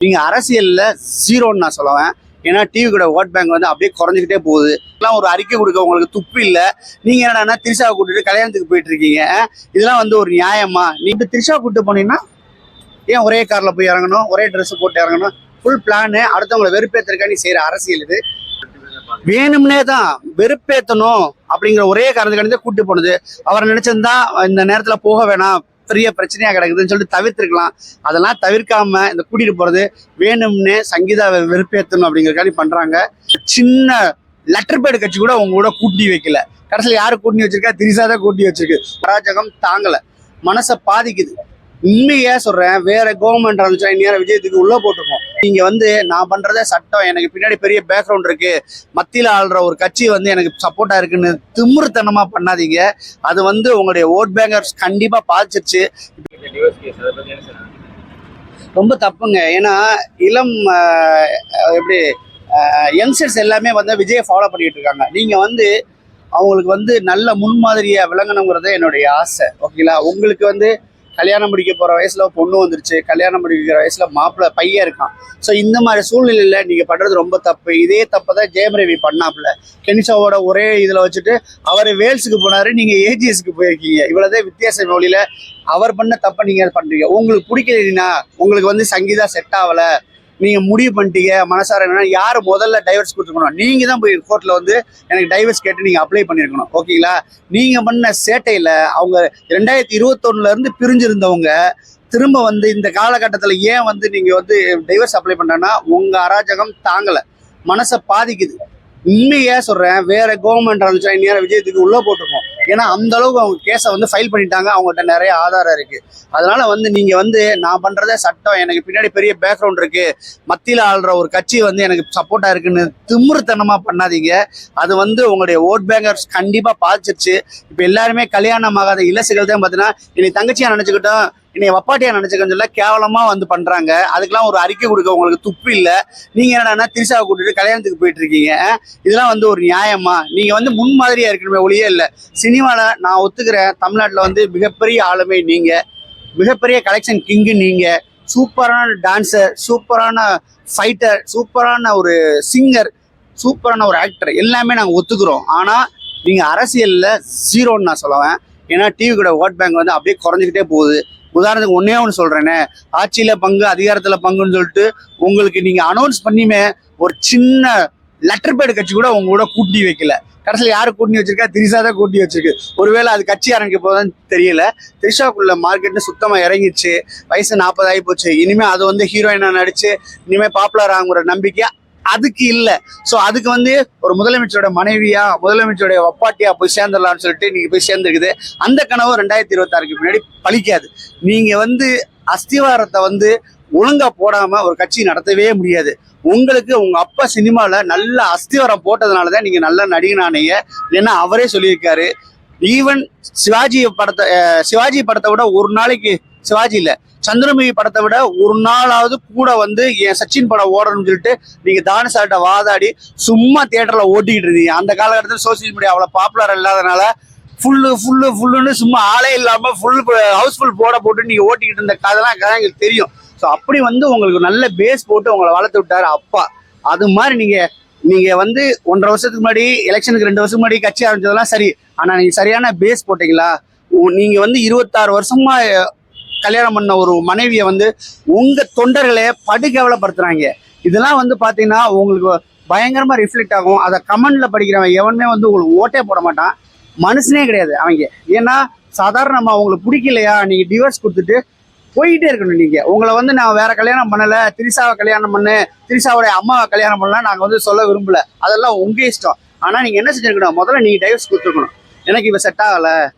நீங்க அரசியல்ல ஜீரோன்னு நான் சொல்லுவேன். ஏன்னா டிவி கூட ஓட் பேங்க் வந்து அப்படியே குறைஞ்சிக்கிட்டே போகுது. எல்லாம் ஒரு அறிக்கை கொடுக்க உங்களுக்கு துப்பு இல்லை. நீங்க என்னன்னா திரிஷாவை கூட்டிட்டு கல்யாணத்துக்கு போயிட்டு இருக்கீங்க. இதெல்லாம் வந்து ஒரு நியாயமா? நீங்க திரிஷா கூட்டு போனீங்கன்னா ஏன் ஒரே கார்ல போய் இறங்கணும், ஒரே ட்ரெஸ் போட்டு இறங்கணும்? ஃபுல் பிளானு அடுத்தவங்களை வெறுப்பேற்றுறக்காண்டி செய்யற அரசியல் இது. வேணும்னே தான் வெறுப்பேற்றணும் அப்படிங்கிற ஒரே காரணத்துக்காண்டி தான் கூட்டு போனது. அவர் நினைச்சிருந்தா இந்த நேரத்துல போக வேணாம், பெரிய பிரச்சனையா கிடக்குதுன்னு சொல்லிட்டு தவிர்த்திருக்கலாம். அதெல்லாம் தவிர்க்காம இந்த கூட்டிட்டு போறது வேணும்னே சங்கீதாவை வெறுப்பேற்றணும் அப்படிங்கிறக்காண்டி பண்றாங்க. சின்ன லெட்டர் பேடு கட்சி கூட உங்க கூட கூட்டி வைக்கல. கடைசியில் யாரு கூட்டி வச்சிருக்கா? திரிஷா தான் கூட்டி வச்சிருக்கு. அராஜகம் தாங்கல, மனசை பாதிக்குது. உண்மையா சொல்றேன், வேற கவர்மெண்ட் இருந்துச்சா இந்நேரம் விஜயத்துக்கு உள்ள போட்டிருக்கோம். நீங்க வந்து நான் பண்றதே சட்டம், எனக்கு பின்னாடி பெரிய பேக்ரவுண்ட் இருக்கு, மத்தியில ஆள்ற ஒரு கட்சி வந்து எனக்கு சப்போர்ட்டா இருக்குன்னு திமிருத்தனமா பண்ணாதீங்க. அது வந்து உங்களுடைய ஓட் பேங்கர்ஸ் கண்டிப்பா பாதிச்சிருச்சு. ரொம்ப தப்புங்க. ஏன்னா இளம் எப்படி யங்ஸ்டர்ஸ் எல்லாமே வந்து விஜயை ஃபாலோ பண்ணிட்டு இருக்காங்க. நீங்க வந்து அவங்களுக்கு வந்து நல்ல முன்மாதிரியா விளங்கணுங்கிறத என்னுடைய ஆசை. ஓகேங்களா? உங்களுக்கு வந்து கல்யாணம் முடிக்க போகிற வயசில் பொண்ணு வந்துருச்சு, கல்யாணம் முடிக்கிற வயசில் மாப்பிள்ளை பையன் இருக்கான். ஸோ இந்த மாதிரி சூழ்நிலையில் நீங்கள் பண்ணுறது ரொம்ப தப்பு. இதே தப்பை தான் ஜெயம் ரவி பண்ணாப்புல. கெனிஷாவோட ஒரே இதில் வச்சுட்டு அவர் வேல்ஸுக்கு போனார், நீங்கள் ஏஜிஎஸ்க்கு போயிருக்கீங்க. இவ்வளோதான் வித்தியாச மொழியில். அவர் பண்ண தப்பை நீங்கள் பண்ணுறீங்க. உங்களுக்கு பிடிக்கலைன்னா, உங்களுக்கு வந்து சங்கீதா செட் ஆகலை, நீங்கள் முடிவு பண்ணிட்டீங்க மனசார என்னன்னா, யார் முதல்ல டைவர்ஸ் கொடுத்துருக்கணும்? நீங்கள் தான் போய் கோர்ட்டில் வந்து எனக்கு டைவர்ஸ் கேட்டு நீங்கள் அப்ளை பண்ணியிருக்கணும். ஓகேங்களா? நீங்கள் பண்ண சேட்டையில் அவங்க 2021 பிரிஞ்சிருந்தவங்க திரும்ப வந்து இந்த காலகட்டத்தில் ஏன் வந்து நீங்கள் வந்து டைவர்ஸ் அப்ளை பண்ணுறேன்னா, உங்கள் அராஜகம் தாங்கலை, மனசை பாதிக்குது. உண்மையா சொல்கிறேன், வேற கவர்மெண்ட் இருந்துச்சா இந்நேரம் விஜயத்துக்கு உள்ளே போட்டிருக்கோம். ஏன்னா அந்த அளவுக்கு அவங்க கேஸை வந்து ஃபைல் பண்ணிட்டாங்க. அவங்ககிட்ட நிறைய ஆதாரம் இருக்கு. அதனால வந்து நீங்க வந்து நான் பண்றதே சட்டம், எனக்கு பின்னாடி பெரிய பேக்ரவுண்ட் இருக்கு, மத்தியில ஆள்ற ஒரு கட்சி வந்து எனக்கு சப்போர்ட்டா இருக்குன்னு திமிருத்தனமா பண்ணாதீங்க. அது வந்து உங்களுடைய ஓட் பேங்கர்ஸ் கண்டிப்பா பாதிச்சிருச்சு. இப்ப எல்லாருமே கல்யாணம் ஆகாத இலசுகள் தான் பார்த்தீங்கன்னா என்னை தங்கச்சியா நினைச்சுக்கிட்டோம், என்னை வப்பாட்டியா நினைச்சுக்கன்னு சொல்ல கேவலமா வந்து பண்றாங்க. அதுக்கெல்லாம் ஒரு அறிக்கை கொடுக்க உங்களுக்கு துப்பு இல்லை. நீங்க என்னன்னா திரிஷாவை கூட்டிட்டு கல்யாணத்துக்கு போயிட்டு இருக்கீங்க. இதெல்லாம் வந்து ஒரு நியாயமா? நீங்க வந்து முன்மாதிரியா இருக்கணுமே ஒளியே இல்லை. சினிமாவில் நான் ஒத்துக்கிறேன், தமிழ்நாட்டில் வந்து மிகப்பெரிய ஆளுமை நீங்க, மிகப்பெரிய கலெக்ஷன் கிங்கு நீங்க, சூப்பரான டான்சர், சூப்பரான ஃபைட்டர், சூப்பரான ஒரு சிங்கர், சூப்பரான ஒரு ஆக்டர், எல்லாமே நாங்கள் ஒத்துக்கிறோம். ஆனால் நீங்கள் அரசியலில் ஜீரோன்னு நான் சொல்லுவேன். ஏன்னா டிவி கூட ஓட் பேங்க் வந்து அப்படியே குறைஞ்சிக்கிட்டே போகுது. உதாரணத்துக்கு ஒன்னே ஒன்று சொல்கிறேனே, ஆட்சியில் பங்கு அதிகாரத்தில் பங்குன்னு சொல்லிட்டு உங்களுக்கு நீங்கள் அனௌன்ஸ் பண்ணியுமே ஒரு சின்ன லெட்டர் பேடு கட்சி கூட உங்க கூட கூட்டி வைக்கல. கடைசியில் யாரு கூட்டி வச்சிருக்கா? திரிஷா தான் கூட்டி வச்சிருக்கு. ஒருவேளை அது கட்சி ஆரம்பிக்க போதான்னு தெரியல. திரிஷாக்குள்ள மார்க்கெட்னு சுத்தமா இறங்கிடுச்சு. வயசு 40 ஆகி போச்சு. இனிமே அது வந்து ஹீரோயினா நடிச்சு இனிமே பாப்புலர் ஆகுங்கிற நம்பிக்கை அதுக்கு இல்லை. ஸோ அதுக்கு வந்து ஒரு முதலமைச்சரோட மனைவியா, முதலமைச்சருடைய வப்பாட்டியா போய் சேர்ந்துடலாம்னு சொல்லிட்டு நீங்க போய் சேர்ந்துருக்குது. அந்த கனவு 2026க்கு முன்னாடி பலிக்காது. நீங்க வந்து அஸ்திவாரத்தை வந்து ஒழுங்கா போடாம ஒரு கட்சி நடத்தவே முடியாது. உங்களுக்கு உங்க அப்பா சினிமாவில் நல்ல அஸ்திவாரம் போட்டதுனாலதான் நீங்க நல்ல நடிகனானீங்க. ஏன்னா அவரே சொல்லியிருக்காரு, ஈவன் சிவாஜி படத்தை விட ஒரு நாளைக்கு, சிவாஜி இல்ல சந்திரமுகி படத்தை விட ஒரு நாளாவது கூட வந்து என் சச்சின் படம் ஓடணும்னு சொல்லிட்டு நீங்க தானசாட்ட வாதாடி சும்மா தியேட்டர்ல ஓட்டிக்கிட்டு இருந்தீங்க. அந்த காலகட்டத்தில் சோசியல் மீடியா அவ்வளவு பாப்புலர் இல்லாதனால ஃபுல்லுன்னு சும்மா ஆளே இல்லாம ஹவுஸ்ஃபுல் போட்டு நீங்க ஓட்டிக்கிட்டு இருந்த கதைலாம் எங்களுக்கு தெரியும். ஸோ அப்படி வந்து உங்களுக்கு நல்ல பேஸ் போட்டு உங்களை வளர்த்து விட்டாரு அப்பா. அது மாதிரி நீங்க வந்து 1.5 வருஷத்துக்கு முன்னாடி, எலெக்ஷனுக்கு 2 வருஷத்துக்கு முன்னாடி கட்சி ஆரம்பிச்சதெல்லாம் சரி. ஆனா நீங்க சரியான பேஸ் போட்டீங்களா? நீங்க வந்து 26 வருஷமா கல்யாணம் பண்ண ஒரு மனைவியை வந்து உங்க தொண்டர்களே படுகேவலப்படுத்துறாங்க. இதெல்லாம் வந்து பாத்தீங்கன்னா உங்களுக்கு பயங்கரமா ரிஃப்ளெக்ட் ஆகும். அதை கமெண்ட்ல படிக்கிறவன் எவனுமே வந்து உங்களுக்கு ஓட்டே போட மாட்டான். மனுஷனே கிடையாது அவங்க. ஏன்னா சாதாரணமா உங்களுக்கு பிடிக்கலையா, நீங்க டிவோர்ஸ் கொடுத்துட்டு போயிட்டே இருக்கணும். நீங்க உங்களை வந்து நான் வேற கல்யாணம் பண்ணல, திரிஷாவை கல்யாணம் பண்ணு, திரிஷாவுடைய அம்மாவை கல்யாணம் பண்ணலாம் நாங்க வந்து சொல்ல விரும்பல. அதெல்லாம் உங்க இஷ்டம். ஆனா நீங்க என்ன செஞ்சிருக்கணும்? முதல்ல நீங்க டைவர்ஸ் கொடுத்துருக்கணும். எனக்கு இவ செட் ஆகல,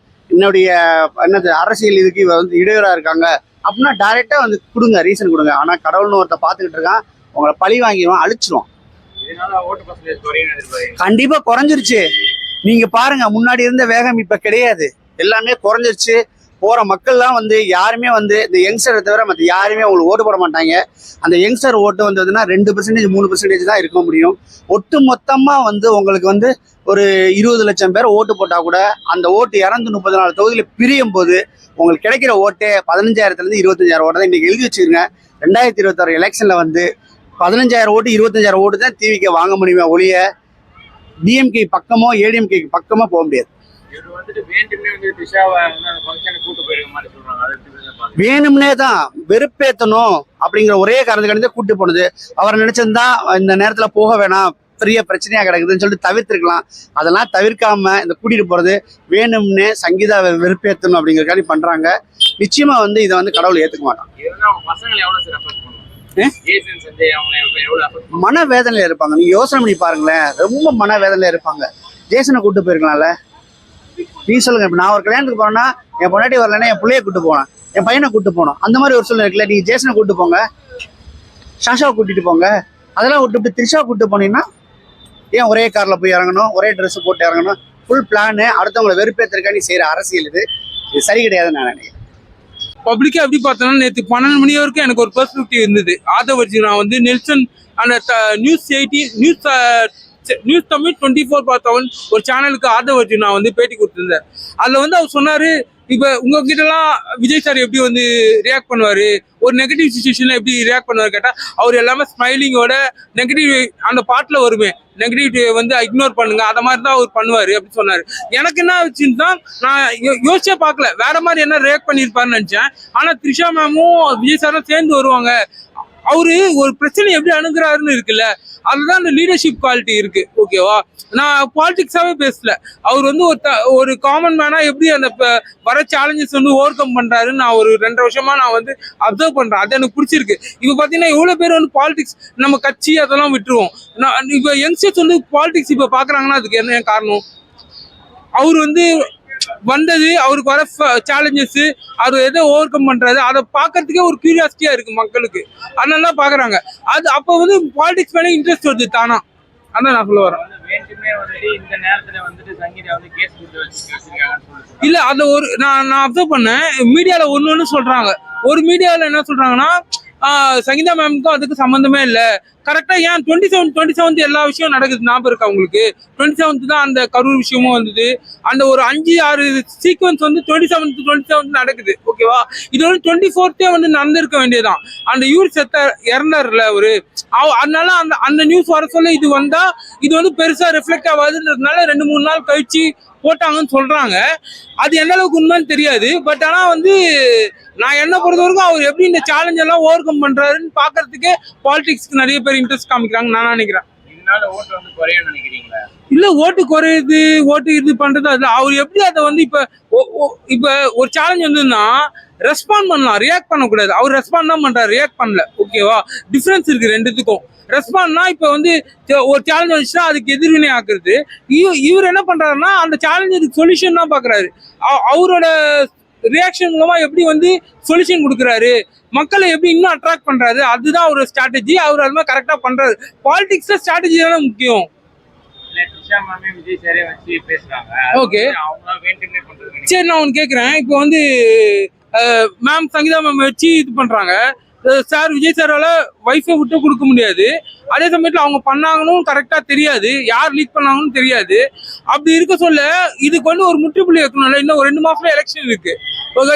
என்னுடைய என்னது அரசியல் இதுக்கு இவ வந்து இடையூறா இருக்காங்க அப்படின்னா டைரக்டா வந்து கொடுங்க, ரீசன் கொடுங்க. ஆனா கடவுள்னு ஒருத்த பாத்துக்கிட்டு இருக்கான், உங்களை பழி வாங்கிடுவான், அழிச்சிருவான். கண்டிப்பா குறைஞ்சிருச்சு. நீங்க பாருங்க, முன்னாடி இருந்த வேகம் இப்ப கிடையாது, எல்லாமே குறைஞ்சிருச்சு. போற மக்கள்லாம் வந்து யாருமே வந்து இந்த யங்ஸ்டரை தவிர மற்ற யாருமே உங்களுக்கு ஓட்டு போட மாட்டாங்க. அந்த யங்ஸ்டர் ஓட்டு வந்ததுன்னா 2% 3% தான் இருக்க முடியும். ஒட்டு மொத்தமா வந்து உங்களுக்கு வந்து ஒரு 20 லட்சம் பேர் ஓட்டு போட்டா கூட அந்த ஓட்டு 234 தொகுதியில பிரியும் போது உங்களுக்கு கிடைக்கிற ஓட்டே 15,000 இருந்து 25,000 ஓட்டை தான். இன்னைக்கு எழுதி வச்சுருங்க. 2026 எலெக்ஷன்ல வந்து 15,000 ஓட்டு 25,000 ஓட்டு தான் டிவிக்கு வாங்க முடியுமே ஒழிய டிஎம்கே பக்கமோ ஏடிஎம்கே பக்கமோ போக முடியாது. இவர் வந்துட்டு வேண்டுமே வந்து திஷாவை வந்து அந்த ஃபங்க்ஷனுக்கு கூட்டு போயிருக்க மாதிரி சொல்றாங்க. அதை எப்படி பாக்குறீங்க? வேணும்னே தான் வெறுப்பேத்தணும் அப்படிங்கிற ஒரே காரணத்துக்காண்டி தான் கூட்டு போனது. அவர் நினைச்சிருந்தா இந்த நேரத்துல போக வேணாம், பெரிய பிரச்சனையா கிடக்குதுன்னு சொல்லிட்டு தவிர்த்திருக்கலாம். அதெல்லாம் தவிர்க்காம இந்த கூட்டிட்டு போறது வேணும்னே சங்கீதாவை வெறுப்பேத்தணும் அப்படிங்கறதுக்காண்டி பண்றாங்க. நிச்சயமா வந்து இதை வந்து கடவுள் ஏத்துக்க மாட்டான். இதெல்லாம் அவங்க பசங்களை எவ்வளவு சார் அஃபெக்ட் பண்ணும்? ஜேசன் சஞ்சய் அவங்க எவ்வளவு அஃபெக்ட் பண்ணும்? மன வேதனையில இருப்பாங்க. நீங்க யோசனை பண்ணி பாருங்களேன், ரொம்ப மன வேதனையில இருப்பாங்க. ஜேசனை கூட்டு போயிருக்கலாம்ல. நீ சொல்லுங்க, இப்ப நான் ஒரு கல்யாணத்துக்கு போனேன்னா என் பொண்டாட்டி வரலன்னா என் பிள்ளைய கூட்டு போனேன், என் பையனை கூட்டு போனோம். அந்த மாதிரி ஒரு சூழ்நிலை இருக்குல்ல. நீங்க ஜேசனை கூட்டு போங்க, சாஷாவை கூட்டிட்டு போங்க, அதெல்லாம் விட்டுட்டு திரிஷாவை கூட்டு போனீங்கன்னா ஏன் ஒரே கார்ல போய் இறங்கணும், ஒரே ட்ரெஸ் போட்டு இறங்கணும்? ஃபுல் பிளானு அடுத்தவங்களை வெறுப்பேற்றிருக்காண்டி செய்யற அரசியல் இது சரி கிடையாதுன்னு நான் நினைக்கிறேன். பப்ளிக்கா எப்படி பார்த்தோன்னா நேற்று 12 மணி வரைக்கும் எனக்கு ஒரு பெர்ஸ்பெக்டிவ் இருந்தது. ஆதவர்ஜி நான் வந்து நெல்சன் அந்த நியூஸ் 18 நியூஸ் தமிழ் 24/7 ஒரு சேனலுக்கு ஆதவர்ஜி நான் வந்து பேட்டி கொடுத்துருந்தேன். அதில் வந்து அவர் சொன்னாரு, இப்போ உங்ககிட்டலாம் விஜய் சார் எப்படி வந்து ரியாக்ட் பண்ணுவார், ஒரு நெகட்டிவ் சுச்சுவேஷனில் எப்படி ரியாக்ட் பண்ணுவார் கேட்டால் அவர் எல்லாமே ஸ்மைலிங்கோட நெகட்டிவ் அந்த பாட்டில் வருமே நெகட்டிவிட்டி வந்து இக்னோர் பண்ணுங்க, அதை மாதிரி தான் அவர் பண்ணுவார் அப்படின்னு சொன்னார். எனக்கு என்ன ஆச்சுன்னா நான் யோசிச்சே பார்க்கல, வேற மாதிரி என்ன ரியாக்ட் பண்ணியிருப்பாருன்னு நினச்சேன். ஆனால் த்ரிஷா மேமும் விஜய் சாரும் சேர்ந்து வருவாங்க. அவரு ஒரு பிரச்சனை எப்படி அணுகிறாருன்னு இருக்குல்ல, அதுதான் அந்த லீடர்ஷிப் குவாலிட்டி இருக்கு. ஓகேவா, நான் பாலிடிக்ஸாவே பேசல. அவர் வந்து ஒரு காமன் மேனா எப்படி அந்த வர சேலஞ்சஸ் வந்து ஓவர் கம் பண்றாருன்னு நான் ஒரு 2 வருஷமா நான் வந்து அப்சர்வ் பண்றேன். அது எனக்கு பிடிச்சிருக்கு. இப்ப பாத்தீங்கன்னா எவ்வளவு பேர் வந்து பாலிடிக்ஸ் நம்ம கட்சி அதெல்லாம் விட்டுருவோம். இப்ப யங்ஸ்டர்ஸ் வந்து பாலிடிக்ஸ் இப்ப பாக்குறாங்கன்னா அதுக்கு என்ன காரணம்? அவர் வந்து வந்தது, அவருக்கு வர சேலஞ்சஸ், அவர் எதை ஓவர் கம் பண்றாரு அதை பாக்குறதுக்கே ஒரு கியூரியாசிட்டியா இருக்கு மக்களுக்கு. அதனால தான் பாக்குறாங்க. அது அப்ப வந்து பாலிடிக்ஸ் மேலே இன்ட்ரெஸ்ட் வருது தானா. அதான் நான் சொல்ல வரேன். வேண்டுமே வந்துட்டு இந்த நேரத்துல வந்துட்டு சங்கீதா வந்து கேஸ் கொடுத்து வச்சிருக்காங்கன்னு சொல்லிட்டு இல்ல அதை ஒரு நான் அப்சர்வ் பண்ணேன். மீடியால ஒண்ணு சொல்றாங்க. ஒரு மீடியால என்ன சொல்றாங்கன்னா சங்கீதா மேமுக்கும் அதுக்கு சம்பந்தமே இல்லை. கரெக்டா ஏன் 27 எல்லா விஷயம் நடக்குது ஞாபகம் இருக்கா உங்களுக்கு? 27 தான் அந்த கரூர் விஷயமும் வந்தது. அந்த ஒரு 5-6 சீக்வன்ஸ் வந்து 27 நடக்குது. ஓகேவா, இது வந்து 24 வந்து நடந்திருக்க வேண்டியதான். அந்த இவர் இறந்தாருல அவரு, அதனால அந்த நியூஸ் வர சொல்ல இது வந்தா இது வந்து பெருசா ரிஃப்ளெக்ட் ஆகாதுன்றதுனால 2-3 நாள் கழிச்சு போட்டாங்கன்னு சொல்றாங்க. அது எந்த அளவுக்கு உண்மைன்னு தெரியாது. பட் ஆனா வந்து நான் என்ன பொறுத்த வரைக்கும் அவர் எப்படி இந்த சேலஞ்ச் எல்லாம் ஓவர் கம் பண்றாருன்னு பாக்குறதுக்கு பாலிடிக்ஸ்க்கு நிறைய பேர் இன்ட்ரெஸ்ட் காமிக்கிறாங்க நான் நினைக்கிறேன். இதனால ஓட்டு வந்து குறையும் நினைக்கிறீங்களா? இல்ல, ஓட்டு குறையுது, ஓட்டு இது பண்றது அதுல அவர் எப்படி அதை வந்து இப்ப ஒரு சேலஞ்ச் வந்ததுன்னா ரெஸ்பாண்ட் பண்ணலாம், ரியாக்ட் பண்ணக்கூடாது. அவர் ரெஸ்பாண்ட் தான் பண்றாரு, ரியாக்ட் பண்ணல. ஓகேவா, டிஃபரன்ஸ் இருக்கு ரெண்டுத்துக்கும். ரெஸ்பாண்ட்னா இப்ப வந்து ஒரு சேலஞ்ச் வந்துச்சுன்னா அதுக்கு எதிர்வினை ஆக்குறது. இவர் என்ன பண்றாருன்னா அந்த சேலஞ்சுக்கு சொல்யூஷன் தான் பாக்குறாரு. அவரோட ரியாக்ஷன் மூலமா எப்படி வந்து சொல்யூஷன் கொடுக்குறாரு, மக்களை எப்படி இன்னும் அட்ராக்ட் பண்றாரு, அதுதான் அவரோட ஸ்ட்ராட்டஜி. அவர் அது மாதிரி கரெக்டா பண்றாரு. பாலிடிக்ஸ்ல ஸ்ட்ராட்டஜி தானே முக்கியம். விஜய் சாரே வச்சு பேசுறாங்க. ஓகே, அவங்க வேண்டுமே பண்றது. சரி, நான் ஒன்று கேட்குறேன். இப்போ வந்து மேம் சங்கீதா மேம் வச்சு இது பண்றாங்க. சார் விஜய் சாரால வைஃபை விட்டு கொடுக்க முடியாது. அதே சமயத்தில் அவங்க பண்ணாங்கன்னு கரெக்டா தெரியாது, யார் லீக் பண்ணாங்கன்னு தெரியாது. அப்படி இருக்க சொல்ல இதுக்கு வந்து ஒரு முற்றுப்புள்ளி வைக்கணும்ல. இன்னும் ஒரு 2 மாசத்துல எலெக்ஷன் இருக்கு.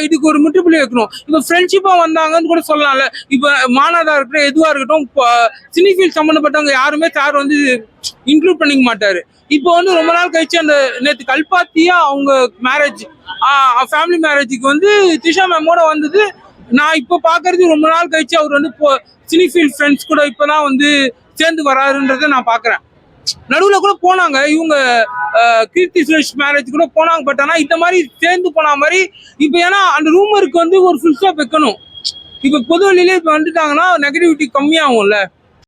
இதுக்கு ஒரு முற்றுப்புள்ளி வைக்கணும். இப்ப ஃப்ரெண்ட்ஷிப்பா வந்தாங்கன்னு கூட சொல்லலாம்ல. இப்ப மாநாதா இருக்கட்டும், எதுவா இருக்கட்டும், சினிஃபீல்ட் சம்பந்தப்பட்டவங்க யாருமே சார் வந்து இன்க்ளூட் பண்ணிக்க மாட்டாரு. இப்போ வந்து ரொம்ப நாள் கழிச்சு அந்த நேற்று கல்பாத்தியா அவங்க மேரேஜ் ஃபேமிலி மேரேஜுக்கு வந்து த்ரிஷா மேமோட வந்தது. நான் இப்போ பாக்குறது ரொம்ப நாள் கழிச்சு அவர் வந்து இப்போ சினிஃபீல்ட் ஃப்ரெண்ட்ஸ் கூட இப்பதான் வந்து சேர்ந்து வராருன்றதை நான் பாக்குறேன். நடுவில் கூட போனாங்க இவங்க கீர்த்தி சுரேஷ் மேரேஜ் கூட போனாங்க. பட் ஆனா இந்த மாதிரி சேர்ந்து போன மாதிரி இப்போ ஏன்னா அந்த ரூமருக்கு வந்து ஒரு ஃபுல் ஸ்டாப் வைக்கணும். இப்போ பொது வழியிலே இப்போ வந்துட்டாங்கன்னா நெகட்டிவிட்டி கம்மியாகும்ல.